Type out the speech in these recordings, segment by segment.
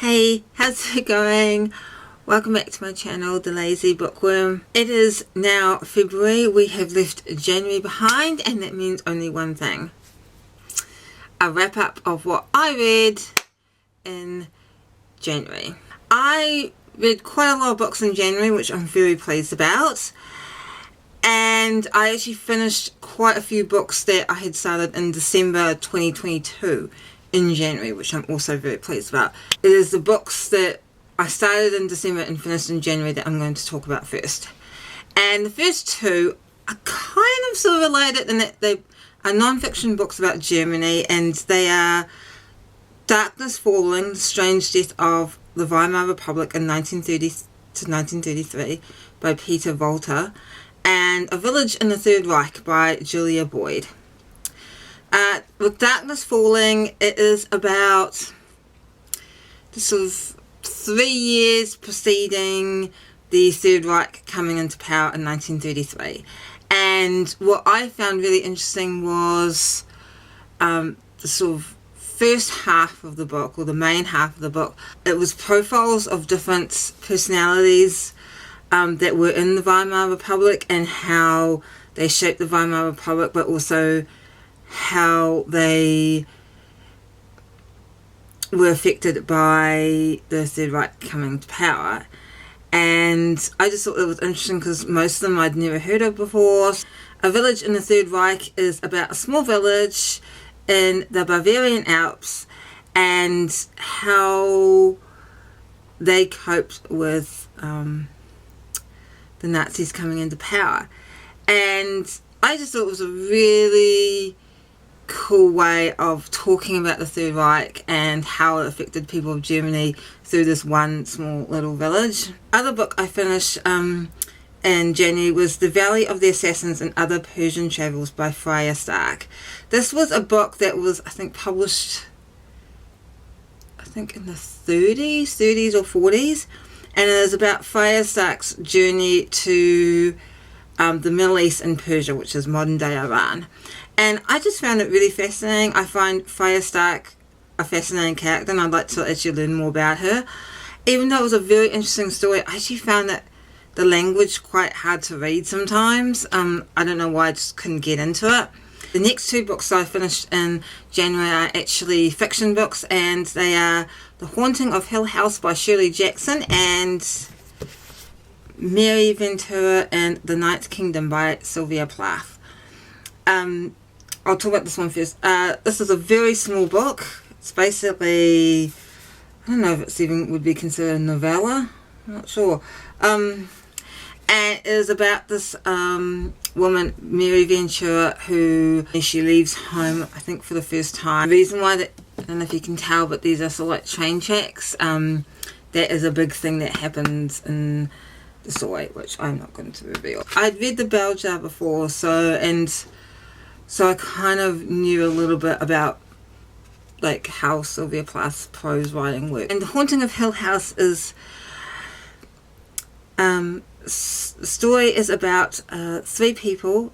Hey, how's it going? Welcome back to my channel, The Lazy Bookworm. It is now February. We have left January behind, and that means only one thing. A wrap up of what I read in January. I read quite a lot of books in January, which I'm very pleased about. And I actually finished quite a few books that I had started in December 2022 in January, which I'm also very pleased about. It is the books that I started in December and finished in January that I'm going to talk about first. And the first two are kind of sort of related in that they are non-fiction books about Germany, and they are Darkness Falling, The Strange Death of the Weimar Republic in 1930 to 1933 by Peter Walter, and A Village in the Third Reich by Julia Boyd. With Darkness Falling, it is about the sort of 3 years preceding the Third Reich coming into power in 1933. And what I found really interesting was the sort of first half of the book, or the main half of the book. It was profiles of different personalities that were in the Weimar Republic and how they shaped the Weimar Republic, but also how they were affected by the Third Reich coming to power. And I just thought it was interesting because most of them I'd never heard of before. A Village in the Third Reich is about a small village in the Bavarian Alps and how they coped with the Nazis coming into power. And I just thought it was a really cool way of talking about the Third Reich and how it affected people of Germany through this one small little village. Other book I finished in January was The Valley of the Assassins and Other Persian Travels by Freya Stark. This was a book that was, I think, published in the 30s or 40s, and it is about Freya Stark's journey to the Middle East and Persia, which is modern day Iran. And I just found it really fascinating. I find Freya Stark a fascinating character, and I'd like to actually learn more about her. Even though it was a very interesting story, I actually found that the language quite hard to read sometimes. I don't know why, I just couldn't get into it. The next two books I finished in January are actually fiction books, and they are The Haunting of Hill House by Shirley Jackson and Mary Ventura and the Ninth Kingdom by Sylvia Plath. I'll talk about this one first. This is a very small book. It's basically, I don't know if it's even would be considered a novella. I'm not sure. And it is about this woman, Mary Ventura, who she leaves home, I think, for the first time. The reason why that, I don't know if you can tell, but these are sort of like train tracks. That is a big thing that happens in the story, which I'm not going to reveal. I'd read The Bell Jar before, so I kind of knew a little bit about like how Sylvia Plath's prose writing works. And The Haunting of Hill House is the story is about 3 people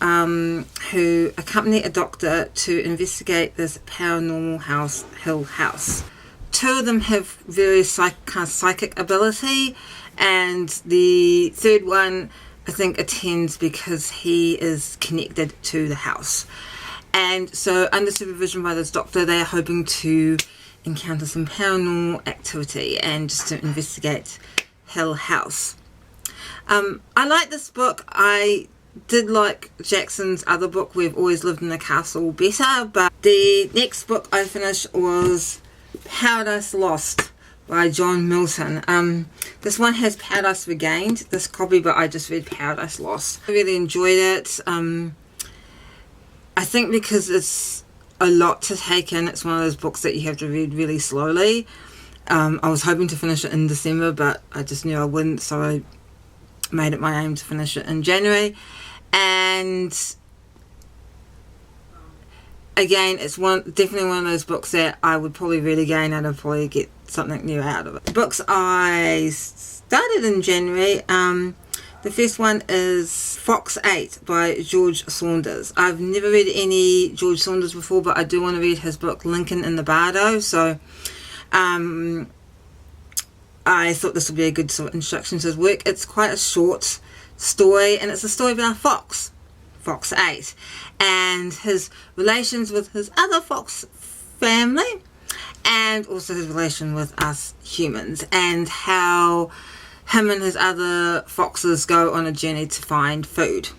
who accompany a doctor to investigate this paranormal house, Hill House. 2 of them have various psychic ability, and the third one, I think, attends because he is connected to the house. And so under supervision by this doctor, they are hoping to encounter some paranormal activity and just to investigate Hill House. I like this book. I did like Jackson's other book, We've Always Lived in the Castle, better, but the next book I finished was Paradise Lost by John Milton. This one has Paradise Regained, this copy, but I just read Paradise Lost. I really enjoyed it. I think because it's a lot to take in, it's one of those books that you have to read really slowly. I was hoping to finish it in December, but I just knew I wouldn't, so I made it my aim to finish it in January. And again, it's definitely one of those books that I would probably read again and I'd probably get something new out of it. The books I started in January, the first one is Fox 8 by George Saunders. I've never read any George Saunders before, but I do want to read his book Lincoln in the Bardo. So I thought this would be a good sort of introduction to his work. It's quite a short story, and it's a story about a fox, Fox 8, and his relations with his other fox family, and also his relation with us humans, and how him and his other foxes go on a journey to find food.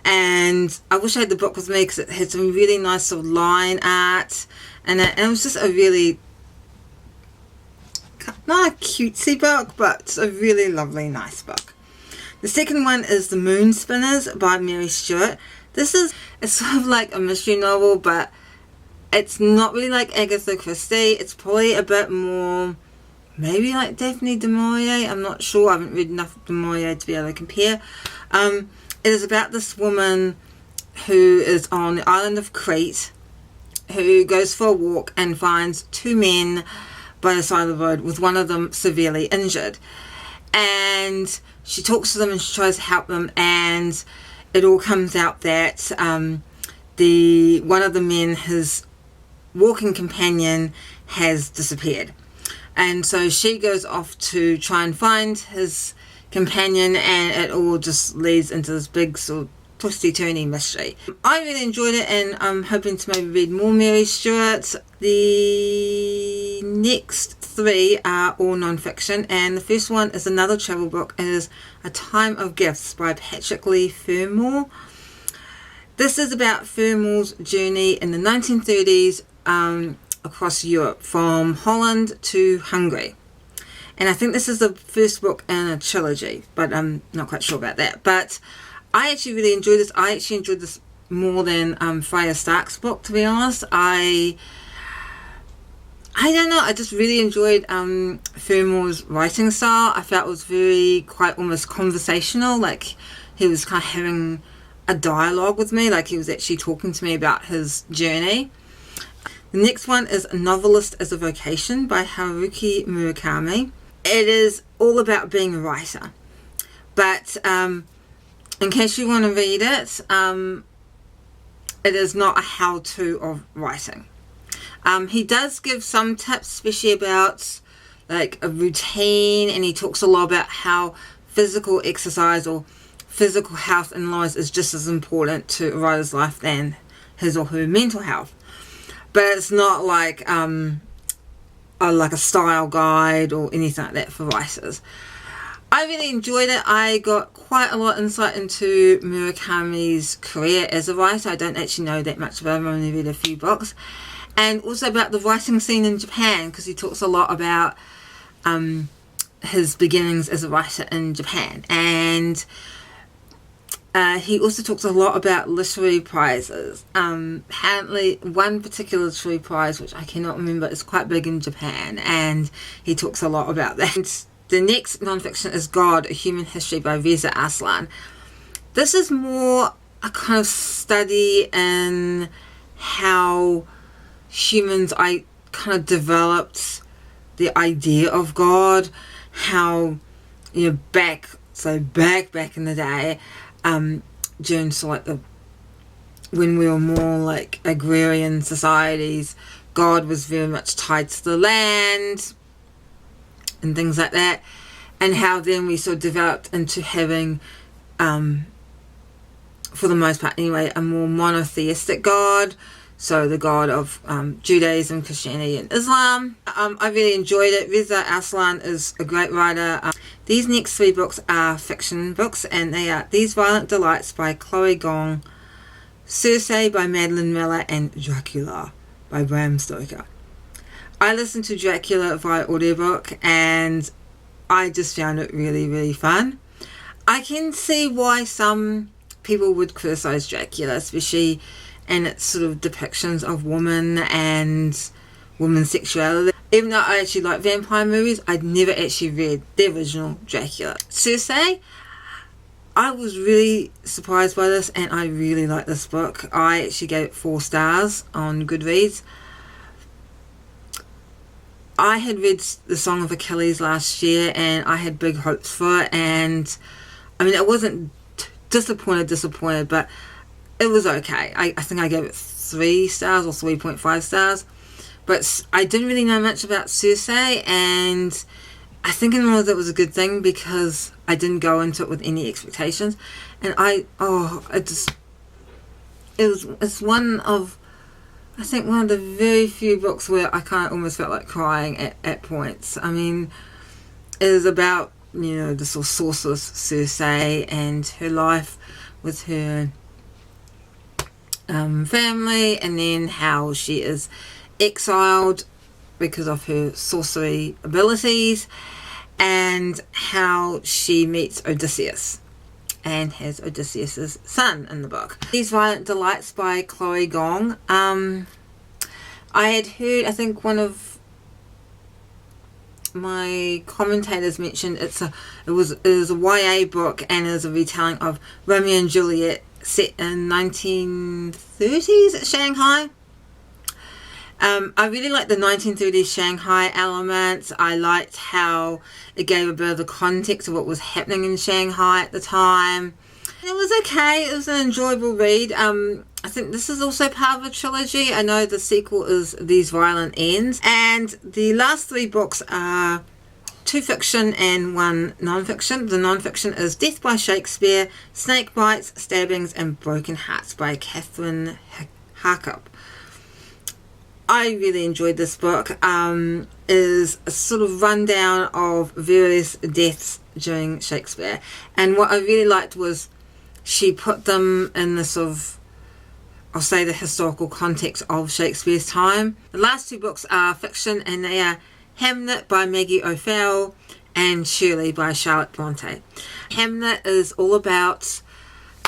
And I wish I had the book with me because it had some really nice sort of line art, and it was just a really, not a cutesy book, but it's a really lovely, nice book. The second one is The Moon Spinners by Mary Stewart. It's sort of like a mystery novel, but it's not really like Agatha Christie. It's probably a bit more, maybe like Daphne du Maurier. I'm not sure. I haven't read enough of du Maurier to be able to compare. It is about this woman who is on the island of Crete, who goes for a walk and finds two men by the side of the road, with one of them severely injured. And she talks to them and she tries to help them, and it all comes out that one of the men, his walking companion, has disappeared. And so she goes off to try and find his companion, and it all just leads into this big sort of twisty-turny mystery. I really enjoyed it, and I'm hoping to maybe read more Mary Stewart. The next three are all non-fiction, and the first one is another travel book. It is A Time of Gifts by Patrick Leigh Fermor. This is about Fermor's journey in the 1930s across Europe, from Holland to Hungary. And I think this is the first book in a trilogy, but I'm not quite sure about that. But I actually really enjoyed this. I actually enjoyed this more than Freya Stark's book, to be honest. I don't know, I just really enjoyed Fermor's writing style. I felt it was quite almost conversational, like he was kind of having a dialogue with me, like he was actually talking to me about his journey. The next one is A Novelist as a Vocation by Haruki Murakami. It is all about being a writer, but in case you want to read it, it is not a how-to of writing. He does give some tips, especially about like a routine, and he talks a lot about how physical exercise or physical health in life is just as important to a writer's life than his or her mental health. But it's not like a style guide or anything like that for writers. I really enjoyed it. I got quite a lot of insight into Murakami's career as a writer. I don't actually know that much about him. I've only read a few books. And also about the writing scene in Japan, because he talks a lot about his beginnings as a writer in Japan. And he also talks a lot about literary prizes. Apparently one particular literary prize, which I cannot remember, is quite big in Japan, and he talks a lot about that. And the next non-fiction is God, A Human History by Reza Aslan. This is more a kind of study in how humans kind of developed the idea of God, how, you know, back in the day, during sort of like when we were more like agrarian societies, God was very much tied to the land and things like that, and how then we sort of developed into having, for the most part anyway, a more monotheistic God. So the God of Judaism, Christianity and Islam. I really enjoyed it. Reza Aslan is a great writer. These next three books are fiction books, and they are These Violent Delights by Chloe Gong, Circe by Madeline Miller, and Dracula by Bram Stoker. I listened to Dracula via audiobook, and I just found it really, really fun. I can see why some people would criticize Dracula, especially in its sort of depictions of women and women's sexuality. Even though I actually like vampire movies, I'd never actually read the original Dracula. Circe, I was really surprised by this, and I really like this book. I actually gave it 4 stars on Goodreads. I had read The Song of Achilles last year, and I had big hopes for it, and I mean, I wasn't disappointed, but it was okay. I think I gave it 3 stars or 3.5 stars. But I didn't really know much about Circe, and I think in all of that was a good thing because I didn't go into it with any expectations, and it's one of, I think, one of the very few books where I kind of almost felt like crying at points. I mean, it is about, you know, the sort of sorceress Cersei and her life with her family, and then how she is exiled because of her sorcery abilities, and how she meets Odysseus and has Odysseus's son in the book. These Violent Delights by Chloe Gong. I had heard, I think one of my commentators mentioned it was a YA book, and it was a retelling of Romeo and Juliet set in 1930s at Shanghai. I really liked the 1930s Shanghai elements. I liked how it gave a bit of the context of what was happening in Shanghai at the time. It was okay. It was an enjoyable read. I think this is also part of a trilogy. I know the sequel is These Violent Ends. And the last 3 books are 2 fiction and 1 non-fiction. The non-fiction is Death by Shakespeare, Snake Bites, Stabbings and Broken Hearts by Catherine Harkup. I really enjoyed this book. It is a sort of rundown of various deaths during Shakespeare. And what I really liked was she put them in the sort of, I'll say, the historical context of Shakespeare's time. The last 2 books are fiction, and they are Hamlet by Maggie O'Farrell and Shirley by Charlotte Bronte. Hamlet is all about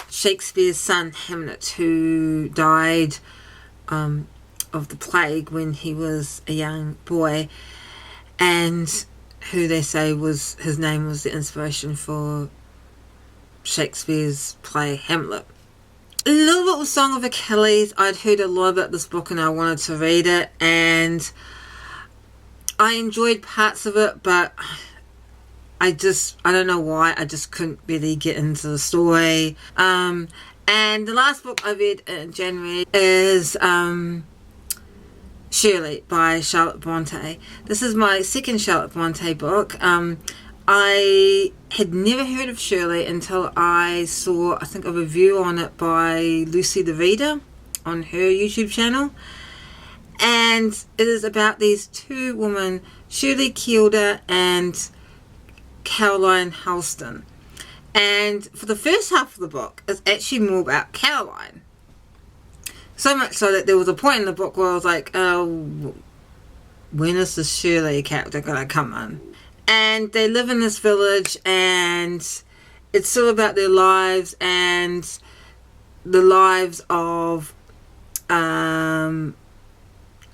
Shakespeare's son Hamlet, who died of the plague when he was a young boy, and who they say was, his name was the inspiration for Shakespeare's play Hamlet. A little bit with Song of Achilles. I'd heard a lot about this book and I wanted to read it, and I enjoyed parts of it, but I don't know why, I just couldn't really get into the story. And the last book I read in January is Shirley by Charlotte Bronte. This is my second Charlotte Bronte book. I had never heard of Shirley until I saw, I think, a review on it by Lucy the Reader on her YouTube channel. And it is about these 2 women, Shirley Kielder and Caroline Halston. And for the first half of the book, it's actually more about Caroline. So much so that there was a point in the book where I was like, oh, when is the Shirley character going to come in? And they live in this village, and it's still about their lives and the lives of a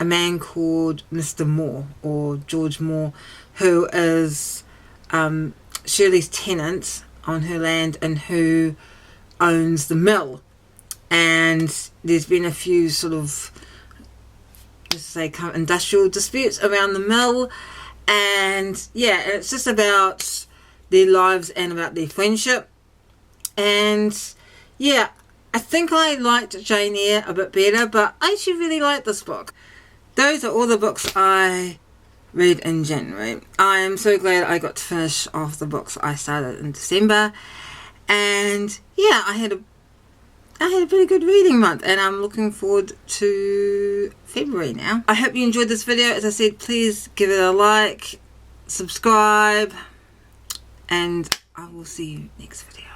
man called Mr. Moore, or George Moore, who is Shirley's tenant on her land and who owns the mill. And there's been a few sort of, let's say, kind of industrial disputes around the mill. And yeah, it's just about their lives and about their friendship. And yeah, I think I liked Jane Eyre a bit better, but I actually really like this book. Those are all the books I read in January. I am so glad I got to finish off the books I started in December. And yeah, I had a pretty good reading month, and I'm looking forward to February now. I hope you enjoyed this video. As I said, please give it a like, subscribe, and I will see you next video.